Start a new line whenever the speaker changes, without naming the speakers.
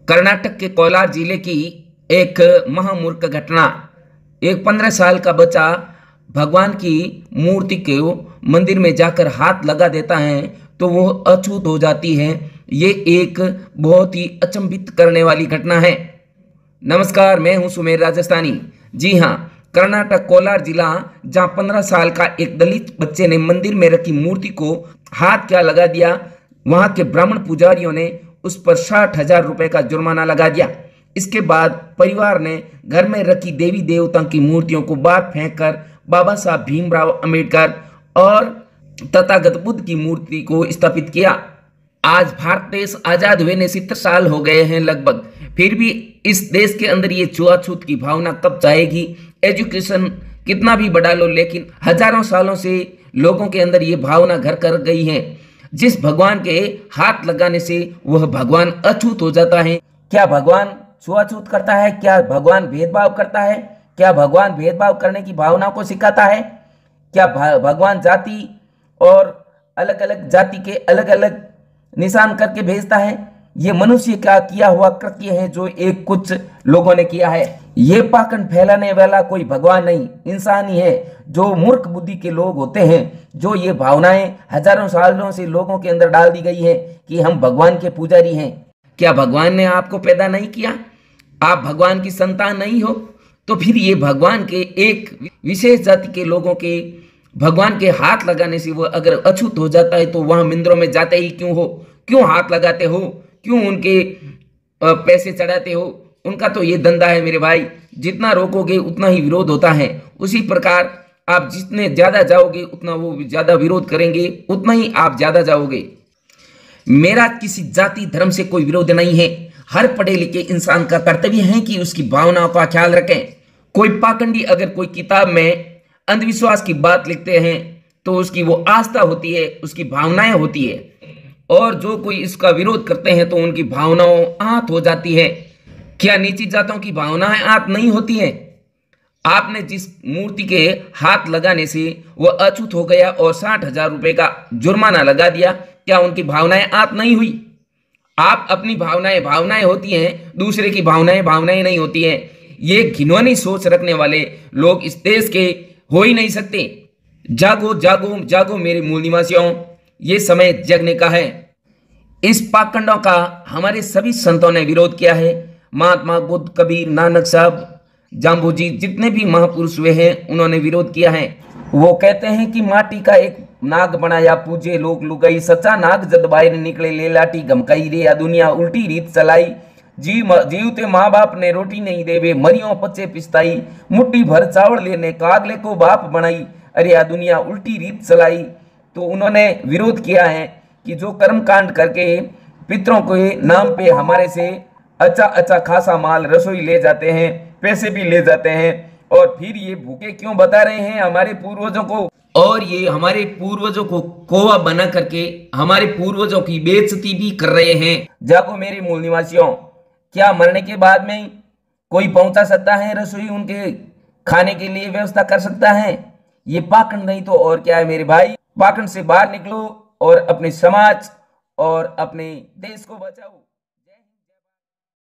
कर्नाटक के कोलार जिले की एक महामूर्ख घटना। एक 15 साल का बच्चा भगवान की मूर्ति को मंदिर में जाकर हाथ लगा देता है तो वो अछूत हो जाती है। ये एक बहुत ही अचंभित करने वाली घटना है। नमस्कार, मैं हूं सुमेर राजस्थानी। जी हां, कर्नाटक कोलार जिला, जहां 15 साल का एक दलित बच्चे ने मंदिर में रखी मूर्ति को हाथ क्या लगा दिया, वहां के ब्राह्मण पुजारियों ने उस पर 60,000 रुपए का जुर्माना लगा दिया। इसके बाद परिवार ने घर में रखी देवी देवताओं की मूर्तियों को बाहर फेंककर बाबा साहब भीमराव अंबेडकर और तथागत बुद्ध की मूर्ति को स्थापित किया। आज भारत देश आजाद हुए ने 70 साल हो गए हैं लगभग, फिर भी इस देश के अंदर ये छुआछूत की भावना कब जाएगी? एजुकेशन कितना भी बढ़ा लो, लेकिन हजारों सालों से लोगों के अंदर ये भावना घर कर गई है। जिस भगवान के हाथ लगाने से वह भगवान अछूत हो जाता है। क्या भगवान छुआछूत करता है? क्या भगवान भेदभाव करता है? क्या भगवान भेदभाव करने की भावना को सिखाता है? क्या भगवान जाति और अलग अलग जाति के अलग अलग निशान करके भेजता है? ये मनुष्य का किया हुआ कृत्य है जो एक कुछ लोगों ने किया है। ये पाखंड फैलाने वाला कोई भगवान नहीं, इंसान ही है। जो मूर्ख बुद्धि के लोग होते हैं, जो ये भावनाएं हजारों सालों से लोगों के अंदर डाल दी गई है कि हम भगवान के पुजारी हैं। क्या भगवान ने आपको पैदा नहीं किया? आप भगवान की संतान नहीं हो? तो फिर ये भगवान के एक विशेष जाति के लोगों के भगवान के हाथ लगाने से वो अगर अछूत हो जाता है तो वहां मंदिरों में जाते ही क्यों हो? क्यों हाथ लगाते हो? क्यों उनके पैसे चढ़ाते हो? उनका तो ये धंधा है मेरे भाई। जितना रोकोगे उतना ही विरोध होता है। उसी प्रकार आप जितने ज्यादा जाओगे उतना वो ज्यादा विरोध करेंगे, उतना ही आप ज्यादा जाओगे। मेरा किसी जाति धर्म से कोई विरोध नहीं है। हर पढ़े लिखे इंसान का कर्तव्य है कि उसकी भावनाओं का ख्याल रखें। कोई पाखंडी अगर कोई किताब में अंधविश्वास की बात लिखते हैं तो उसकी वो आस्था होती है, उसकी भावनाएं होती है, और जो कोई इसका विरोध करते हैं तो उनकी भावनाओं आहत हो जाती है। क्या नीची जातों की भावनाएं आहत नहीं होती हैं? आपने जिस मूर्ति के हाथ लगाने से वह अछूत हो गया और 60,000 रुपए का जुर्माना लगा दिया, क्या उनकी भावनाएं आहत नहीं हुई? आप अपनी भावनाएं भावनाएं होती हैं, दूसरे की भावनाएं भावनाएं नहीं होती हैं। ये घिनौनी सोच रखने वाले लोग इस देश के हो ही नहीं सकते। जागो जागो जागो मेरे मूल निवासियों, ये समय जगने का है। इस पाखंडों का हमारे सभी संतों ने विरोध किया है। महात्मा बुद्ध, कबीर, नानक साहब, जाम्बू जी, जितने भी महापुरुष हुए हैं उन्होंने विरोध किया है। वो कहते हैं कि माटी का एक नाग बनाया पूजे लोग लुगाई, सच्चा नाग जद बाहर निकले ले लाठी घमकाई रे, या दुनिया उल्टी रीत चलाई। जीवते माँ बाप ने रोटी नहीं देवे, मरियों पच्चे पिस्ताई, मुट्ठी भर चावल लेने कागले को बाप बनाई, अरे या दुनिया उल्टी रीत चलाई। तो उन्होंने विरोध किया है कि जो कर्म कांड करके पितरों के नाम पे हमारे से अच्छा अच्छा खासा माल रसोई ले जाते हैं, पैसे भी ले जाते हैं, और फिर ये भूखे क्यों बता रहे हैं हमारे पूर्वजों को, और ये हमारे पूर्वजों को कोवा बना करके हमारे पूर्वजों की बेइज्जती भी कर रहे हैं। जागो मेरे मूल निवासियों, क्या मरने के बाद में कोई पहुंचा सकता है रसोई, उनके खाने के लिए व्यवस्था कर सकता है? ये पाखंड नहीं तो और क्या है मेरे भाई। पाखंड से बाहर निकलो और अपने समाज और अपने देश को बचाओ।